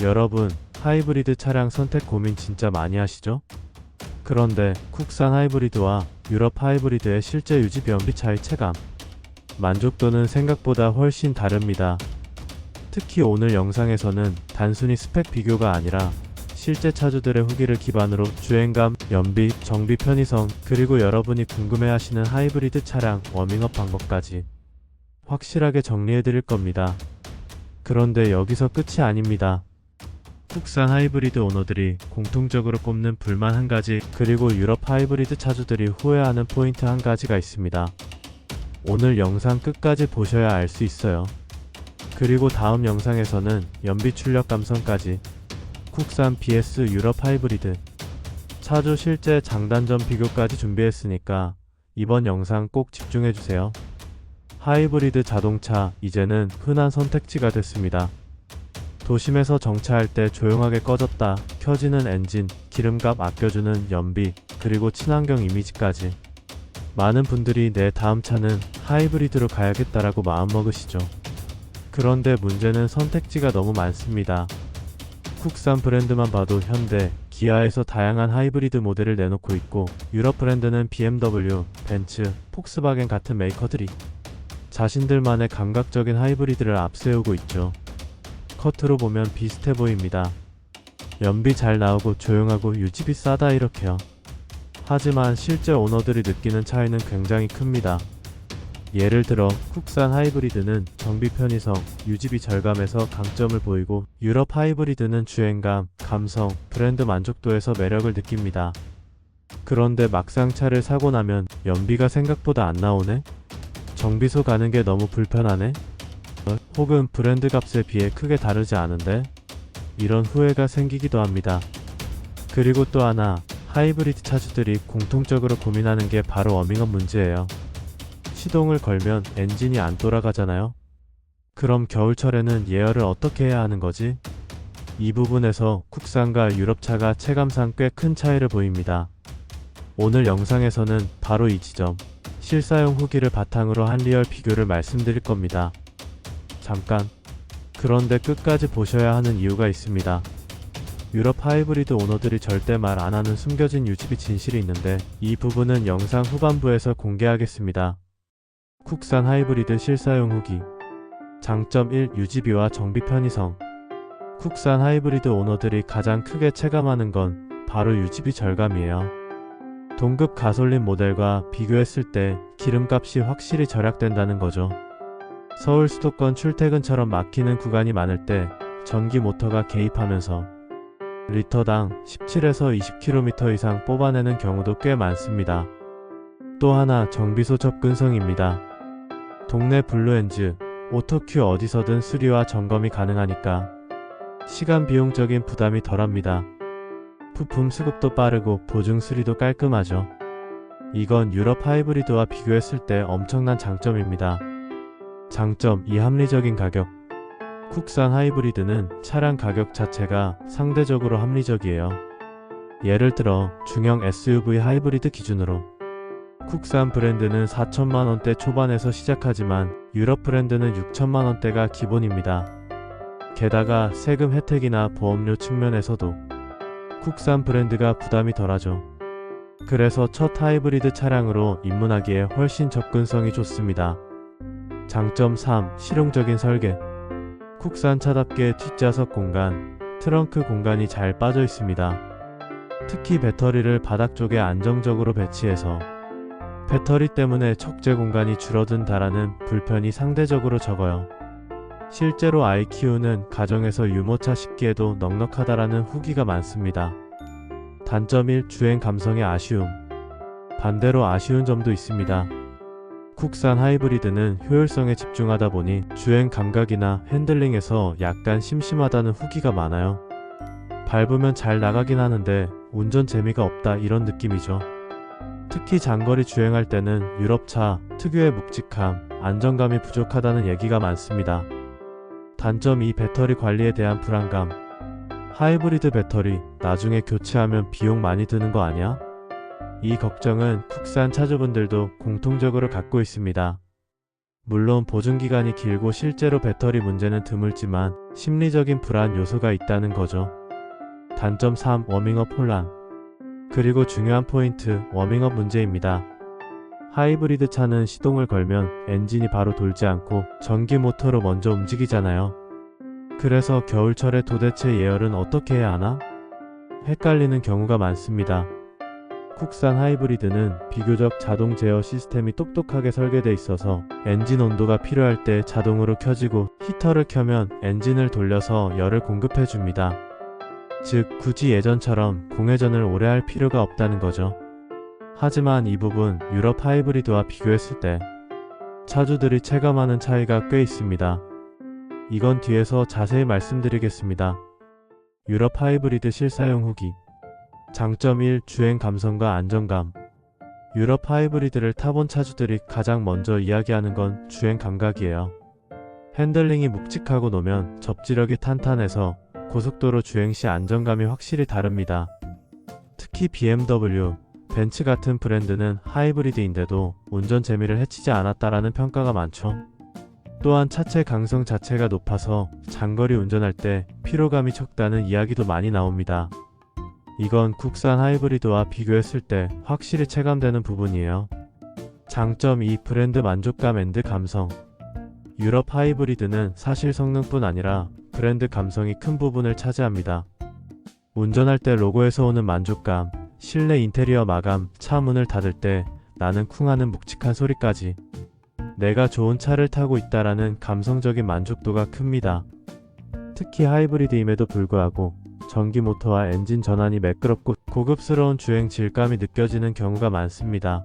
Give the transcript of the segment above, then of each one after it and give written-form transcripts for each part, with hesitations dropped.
여러분, 하이브리드 차량 선택 고민 진짜 많이 하시죠? 그런데 국산 하이브리드와 유럽 하이브리드의 실제 유지 연비 차이 체감, 만족도는 생각보다 훨씬 다릅니다. 특히 오늘 영상에서는 단순히 스펙 비교가 아니라 실제 차주들의 후기를 기반으로 주행감, 연비, 정비 편의성, 그리고 여러분이 궁금해하시는 하이브리드 차량 워밍업 방법까지 확실하게 정리해드릴 겁니다. 그런데 여기서 끝이 아닙니다. 국산 하이브리드 오너들이 공통적으로 꼽는 불만 한 가지, 그리고 유럽 하이브리드 차주들이 후회하는 포인트 한 가지가 있습니다. 오늘 영상 끝까지 보셔야 알 수 있어요. 그리고 다음 영상에서는 연비 출력 감성까지 국산 vs 유럽 하이브리드 차주 실제 장단점 비교까지 준비했으니까 이번 영상 꼭 집중해주세요. 하이브리드 자동차 이제는 흔한 선택지가 됐습니다. 도심에서 정차할 때 조용하게 꺼졌다 켜지는 엔진, 기름값 아껴주는 연비, 그리고 친환경 이미지까지 많은 분들이 내 다음 차는 하이브리드로 가야겠다라고 마음먹으시죠. 그런데 문제는 선택지가 너무 많습니다. 국산 브랜드만 봐도 현대, 기아에서 다양한 하이브리드 모델을 내놓고 있고, 유럽 브랜드는 BMW, 벤츠, 폭스바겐 같은 메이커들이 자신들만의 감각적인 하이브리드를 앞세우고 있죠. 겉으로 보면 비슷해 보입니다. 연비 잘 나오고 조용하고 유지비 싸다 이렇게요. 하지만 실제 오너들이 느끼는 차이는 굉장히 큽니다. 예를 들어 국산 하이브리드는 정비 편의성, 유지비 절감에서 강점을 보이고, 유럽 하이브리드는 주행감, 감성, 브랜드 만족도에서 매력을 느낍니다. 그런데 막상 차를 사고 나면 연비가 생각보다 안 나오네? 정비소 가는 게 너무 불편하네? 혹은 브랜드 값에 비해 크게 다르지 않은데? 이런 후회가 생기기도 합니다. 그리고 또 하나, 하이브리드 차주들이 공통적으로 고민하는 게 바로 워밍업 문제예요. 시동을 걸면 엔진이 안 돌아가잖아요. 그럼 겨울철에는 예열을 어떻게 해야 하는 거지? 이 부분에서 국산과 유럽차가 체감상 꽤 큰 차이를 보입니다. 오늘 영상에서는 바로 이 지점, 실사용 후기를 바탕으로 한 리얼 비교를 말씀드릴 겁니다. 잠깐! 그런데 끝까지 보셔야 하는 이유가 있습니다. 유럽 하이브리드 오너들이 절대 말 안 하는 숨겨진 유지비 진실이 있는데, 이 부분은 영상 후반부에서 공개하겠습니다. 국산 하이브리드 실사용 후기. 장점 1. 유지비와 정비 편의성. 국산 하이브리드 오너들이 가장 크게 체감하는 건 바로 유지비 절감이에요. 동급 가솔린 모델과 비교했을 때 기름값이 확실히 절약된다는 거죠. 서울 수도권 출퇴근처럼 막히는 구간이 많을 때 전기 모터가 개입하면서 리터당 17에서 20km 이상 뽑아내는 경우도 꽤 많습니다. 또 하나, 정비소 접근성입니다. 동네 블루엔즈, 오토큐 어디서든 수리와 점검이 가능하니까 시간 비용적인 부담이 덜합니다. 부품 수급도 빠르고 보증 수리도 깔끔하죠. 이건 유럽 하이브리드와 비교했을 때 엄청난 장점입니다. 장점 2. 합리적인 가격. 국산 하이브리드는 차량 가격 자체가 상대적으로 합리적이에요. 예를 들어 중형 SUV 하이브리드 기준으로 국산 브랜드는 4천만원대 초반에서 시작하지만 유럽 브랜드는 6천만원대가 기본입니다. 게다가 세금 혜택이나 보험료 측면에서도 국산 브랜드가 부담이 덜하죠. 그래서 첫 하이브리드 차량으로 입문하기에 훨씬 접근성이 좋습니다. 장점 3. 실용적인 설계. 국산차답게 뒷좌석 공간, 트렁크 공간이 잘 빠져 있습니다. 특히 배터리를 바닥 쪽에 안정적으로 배치해서 배터리 때문에 적재 공간이 줄어든다라는 불편이 상대적으로 적어요. 실제로 아이 키우는 가정에서 유모차 싣기에도 넉넉하다라는 후기가 많습니다. 단점 1. 주행 감성의 아쉬움. 반대로 아쉬운 점도 있습니다. 국산 하이브리드는 효율성에 집중하다 보니 주행 감각이나 핸들링에서 약간 심심하다는 후기가 많아요. 밟으면 잘 나가긴 하는데 운전 재미가 없다 이런 느낌이죠. 특히 장거리 주행할 때는 유럽차 특유의 묵직함, 안정감이 부족하다는 얘기가 많습니다. 단점 2. 배터리 관리에 대한 불안감. 하이브리드 배터리 나중에 교체하면 비용 많이 드는 거 아니야? 이 걱정은 국산 차주분들도 공통적으로 갖고 있습니다. 물론 보증기간이 길고 실제로 배터리 문제는 드물지만 심리적인 불안 요소가 있다는 거죠. 단점 3. 워밍업 혼란. 그리고 중요한 포인트, 워밍업 문제입니다. 하이브리드 차는 시동을 걸면 엔진이 바로 돌지 않고 전기 모터로 먼저 움직이잖아요. 그래서 겨울철에 도대체 예열은 어떻게 해야 하나? 헷갈리는 경우가 많습니다. 국산 하이브리드는 비교적 자동 제어 시스템이 똑똑하게 설계되어 있어서 엔진 온도가 필요할 때 자동으로 켜지고 히터를 켜면 엔진을 돌려서 열을 공급해 줍니다. 즉, 굳이 예전처럼 공회전을 오래 할 필요가 없다는 거죠. 하지만 이 부분 유럽 하이브리드와 비교했을 때 차주들이 체감하는 차이가 꽤 있습니다. 이건 뒤에서 자세히 말씀드리겠습니다. 유럽 하이브리드 실사용 후기. 장점 1. 주행 감성과 안정감. 유럽 하이브리드를 타본 차주들이 가장 먼저 이야기하는 건 주행 감각이에요. 핸들링이 묵직하고 노면 접지력이 탄탄해서 고속도로 주행 시 안정감이 확실히 다릅니다. 특히 BMW, 벤츠 같은 브랜드는 하이브리드인데도 운전 재미를 해치지 않았다라는 평가가 많죠. 또한 차체 강성 자체가 높아서 장거리 운전할 때 피로감이 적다는 이야기도 많이 나옵니다. 이건 국산 하이브리드와 비교했을 때 확실히 체감되는 부분이에요. 장점 2. 브랜드 만족감 앤드 감성. 유럽 하이브리드는 사실 성능뿐 아니라 브랜드 감성이 큰 부분을 차지합니다. 운전할 때 로고에서 오는 만족감, 실내 인테리어 마감, 차 문을 닫을 때 나는 쿵하는 묵직한 소리까지 내가 좋은 차를 타고 있다라는 감성적인 만족도가 큽니다. 특히 하이브리드임에도 불구하고 전기 모터와 엔진 전환이 매끄럽고 고급스러운 주행 질감이 느껴지는 경우가 많습니다.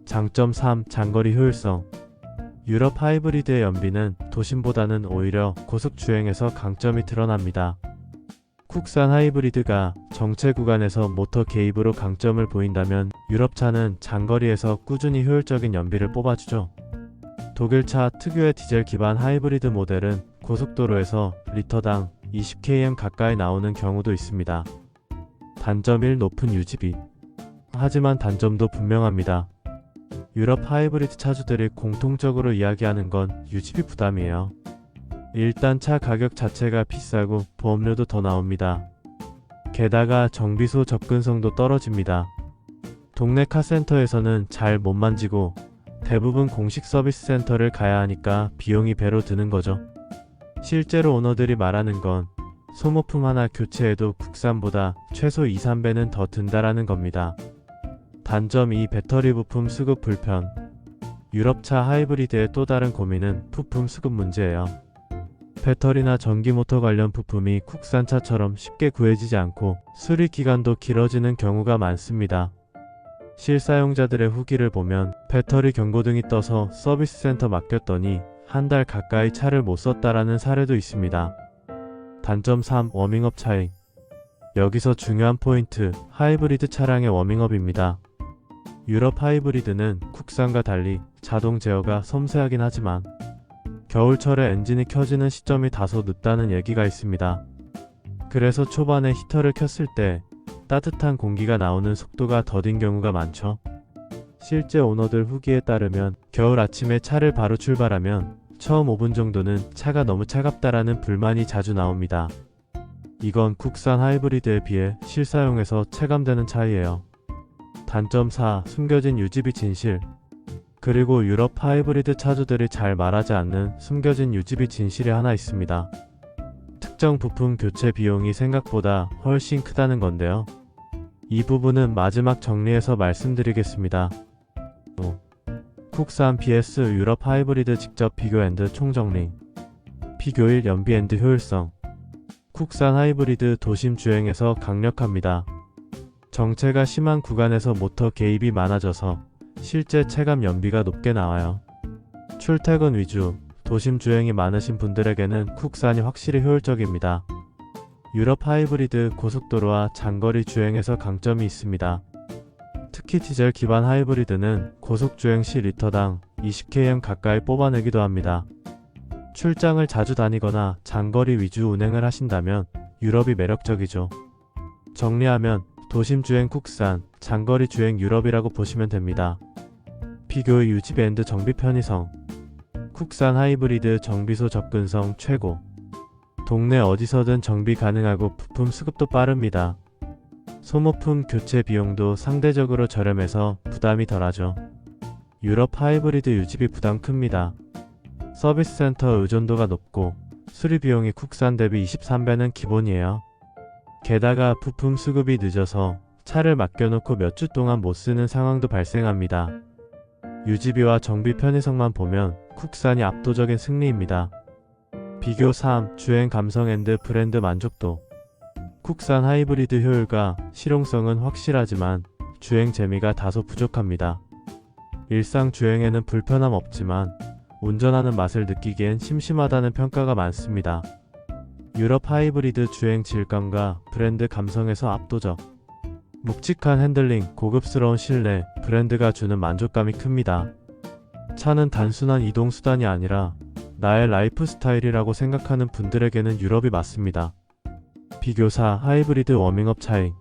장점 3. 장거리 효율성. 유럽 하이브리드의 연비는 도심보다는 오히려 고속 주행에서 강점이 드러납니다. 국산 하이브리드가 정체 구간에서 모터 개입으로 강점을 보인다면 유럽차는 장거리에서 꾸준히 효율적인 연비를 뽑아주죠. 독일차 특유의 디젤 기반 하이브리드 모델은 고속도로에서 리터당 20km 가까이 나오는 경우도 있습니다. 단점 1. 높은 유지비. 하지만 단점도 분명합니다. 유럽 하이브리드 차주들이 공통적으로 이야기하는 건 유지비 부담이에요. 일단 차 가격 자체가 비싸고 보험료도 더 나옵니다. 게다가 정비소 접근성도 떨어집니다. 동네 카센터에서는 잘 못 만지고 대부분 공식 서비스 센터를 가야 하니까 비용이 배로 드는 거죠. 실제로 오너들이 말하는 건 소모품 하나 교체해도 국산보다 최소 2-3배는 더 든다라는 겁니다. 단점 2. 배터리 부품 수급 불편. 유럽차 하이브리드의 또 다른 고민은 부품 수급 문제예요. 배터리나 전기모터 관련 부품이 국산차처럼 쉽게 구해지지 않고 수리 기간도 길어지는 경우가 많습니다. 실사용자들의 후기를 보면 배터리 경고등이 떠서 서비스 센터 맡겼더니 한 달 가까이 차를 못 썼다라는 사례도 있습니다. 단점 3. 워밍업 차이. 여기서 중요한 포인트, 하이브리드 차량의 워밍업입니다. 유럽 하이브리드는 국산과 달리 자동 제어가 섬세하긴 하지만 겨울철에 엔진이 켜지는 시점이 다소 늦다는 얘기가 있습니다. 그래서 초반에 히터를 켰을 때 따뜻한 공기가 나오는 속도가 더딘 경우가 많죠. 실제 오너들 후기에 따르면 겨울 아침에 차를 바로 출발하면 처음 5분 정도는 차가 너무 차갑다라는 불만이 자주 나옵니다. 이건 국산 하이브리드에 비해 실사용에서 체감되는 차이예요. 단점 4. 숨겨진 유지비 진실. 그리고 유럽 하이브리드 차주들이 잘 말하지 않는 숨겨진 유지비 진실이 하나 있습니다. 특정 부품 교체 비용이 생각보다 훨씬 크다는 건데요. 이 부분은 마지막 정리해서 말씀드리겠습니다. 국산 vs 유럽 하이브리드 직접 비교 앤드 총정리. 비교 1. 연비 앤드 효율성. 국산 하이브리드 도심 주행에서 강력합니다. 정체가 심한 구간에서 모터 개입이 많아져서 실제 체감 연비가 높게 나와요. 출퇴근 위주, 도심 주행이 많으신 분들에게는 국산이 확실히 효율적입니다. 유럽 하이브리드 고속도로와 장거리 주행에서 강점이 있습니다. 특히 디젤 기반 하이브리드는 고속 주행 시 리터당 20km 가까이 뽑아내기도 합니다. 출장을 자주 다니거나 장거리 위주 운행을 하신다면 유럽이 매력적이죠. 정리하면 도심 주행 국산, 장거리 주행 유럽이라고 보시면 됩니다. 비교의 유지비 앤드 정비 편의성. 국산 하이브리드 정비소 접근성 최고. 동네 어디서든 정비 가능하고 부품 수급도 빠릅니다. 소모품 교체 비용도 상대적으로 저렴해서 부담이 덜하죠. 유럽 하이브리드 유지비 부담 큽니다. 서비스 센터 의존도가 높고 수리 비용이 국산 대비 23배는 기본이에요. 게다가 부품 수급이 늦어서 차를 맡겨놓고 몇 주 동안 못 쓰는 상황도 발생합니다. 유지비와 정비 편의성만 보면 국산이 압도적인 승리입니다. 비교 3. 주행 감성 앤드 브랜드 만족도. 국산 하이브리드 효율과 실용성은 확실하지만 주행 재미가 다소 부족합니다. 일상 주행에는 불편함 없지만 운전하는 맛을 느끼기엔 심심하다는 평가가 많습니다. 유럽 하이브리드 주행 질감과 브랜드 감성에서 압도적. 묵직한 핸들링, 고급스러운 실내, 브랜드가 주는 만족감이 큽니다. 차는 단순한 이동수단이 아니라 나의 라이프 스타일이라고 생각하는 분들에게는 유럽이 맞습니다. 비교 4. 하이브리드 워밍업 차이.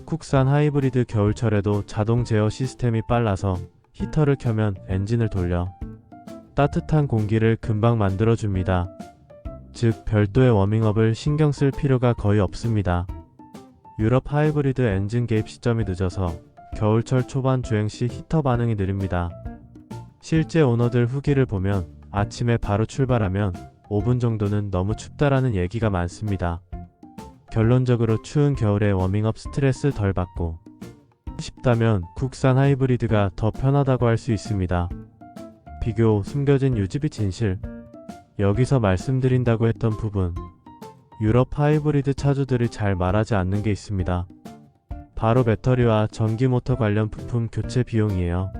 국산 하이브리드 겨울철에도 자동 제어 시스템이 빨라서 히터를 켜면 엔진을 돌려 따뜻한 공기를 금방 만들어줍니다. 즉 별도의 워밍업을 신경 쓸 필요가 거의 없습니다. 유럽 하이브리드 엔진 개입 시점이 늦어서 겨울철 초반 주행 시 히터 반응이 느립니다. 실제 오너들 후기를 보면 아침에 바로 출발하면 5분 정도는 너무 춥다라는 얘기가 많습니다. 결론적으로 추운 겨울에 워밍업 스트레스 덜 받고 싶다면 국산 하이브리드가 더 편하다고 할 수 있습니다. 비교 숨겨진 유지비 진실. 여기서 말씀드린다고 했던 부분. 유럽 하이브리드 차주들이 잘 말하지 않는 게 있습니다. 바로 배터리와 전기 모터 관련 부품 교체 비용이에요.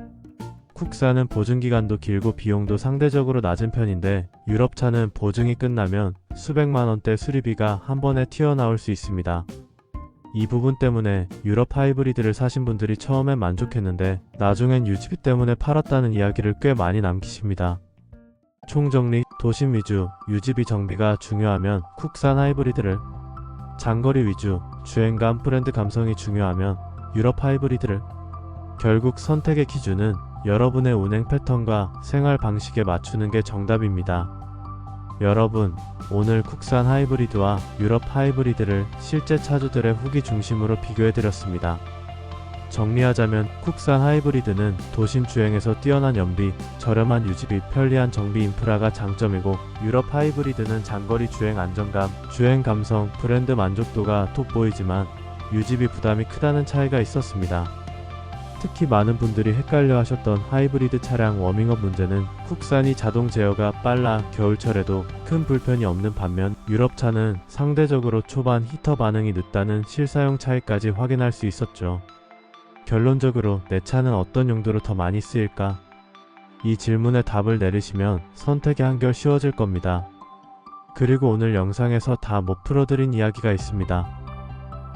국산은 보증기간도 길고 비용도 상대적으로 낮은 편인데 유럽 차는 보증이 끝나면 수백만 원대 수리비가 한 번에 튀어나올 수 있습니다. 이 부분 때문에 유럽 하이브리드를 사신 분들이 처음엔 만족했는데 나중엔 유지비 때문에 팔았다는 이야기를 꽤 많이 남기십니다. 총정리, 도심 위주, 유지비 정비가 중요하면 국산 하이브리드를, 장거리 위주, 주행감 브랜드 감성이 중요하면 유럽 하이브리드를. 결국 선택의 기준은 여러분의 운행 패턴과 생활 방식에 맞추는 게 정답입니다. 여러분, 오늘 국산 하이브리드와 유럽 하이브리드를 실제 차주들의 후기 중심으로 비교해드렸습니다. 정리하자면 국산 하이브리드는 도심 주행에서 뛰어난 연비, 저렴한 유지비, 편리한 정비 인프라가 장점이고 유럽 하이브리드는 장거리 주행 안정감, 주행 감성, 브랜드 만족도가 돋보이지만 유지비 부담이 크다는 차이가 있었습니다. 특히 많은 분들이 헷갈려 하셨던 하이브리드 차량 워밍업 문제는 국산이 자동 제어가 빨라 겨울철에도 큰 불편이 없는 반면 유럽차는 상대적으로 초반 히터 반응이 늦다는 실사용 차이까지 확인할 수 있었죠. 결론적으로 내 차는 어떤 용도로 더 많이 쓰일까? 이 질문에 답을 내리시면 선택이 한결 쉬워질 겁니다. 그리고 오늘 영상에서 다 못 풀어드린 이야기가 있습니다.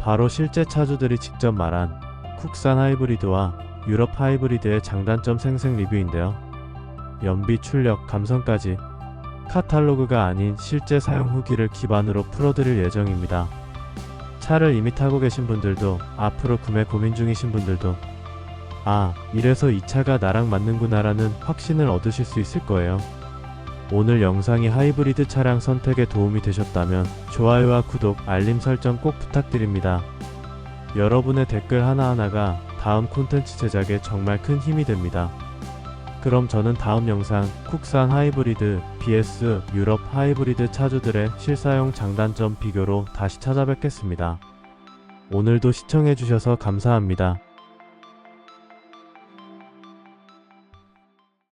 바로 실제 차주들이 직접 말한 국산 하이브리드와 유럽 하이브리드의 장단점 생생 리뷰인데요. 연비, 출력, 감성까지 카탈로그가 아닌 실제 사용 후기를 기반으로 풀어드릴 예정입니다. 차를 이미 타고 계신 분들도 앞으로 구매 고민 중이신 분들도 이래서 이 차가 나랑 맞는구나라는 확신을 얻으실 수 있을 거예요. 오늘 영상이 하이브리드 차량 선택에 도움이 되셨다면 좋아요와 구독, 알림 설정 꼭 부탁드립니다. 여러분의 댓글 하나하나가 다음 콘텐츠 제작에 정말 큰 힘이 됩니다. 그럼 저는 다음 영상 국산 하이브리드 vs 유럽 하이브리드 차주들의 실사용 장단점 비교로 다시 찾아뵙겠습니다. 오늘도 시청해주셔서 감사합니다.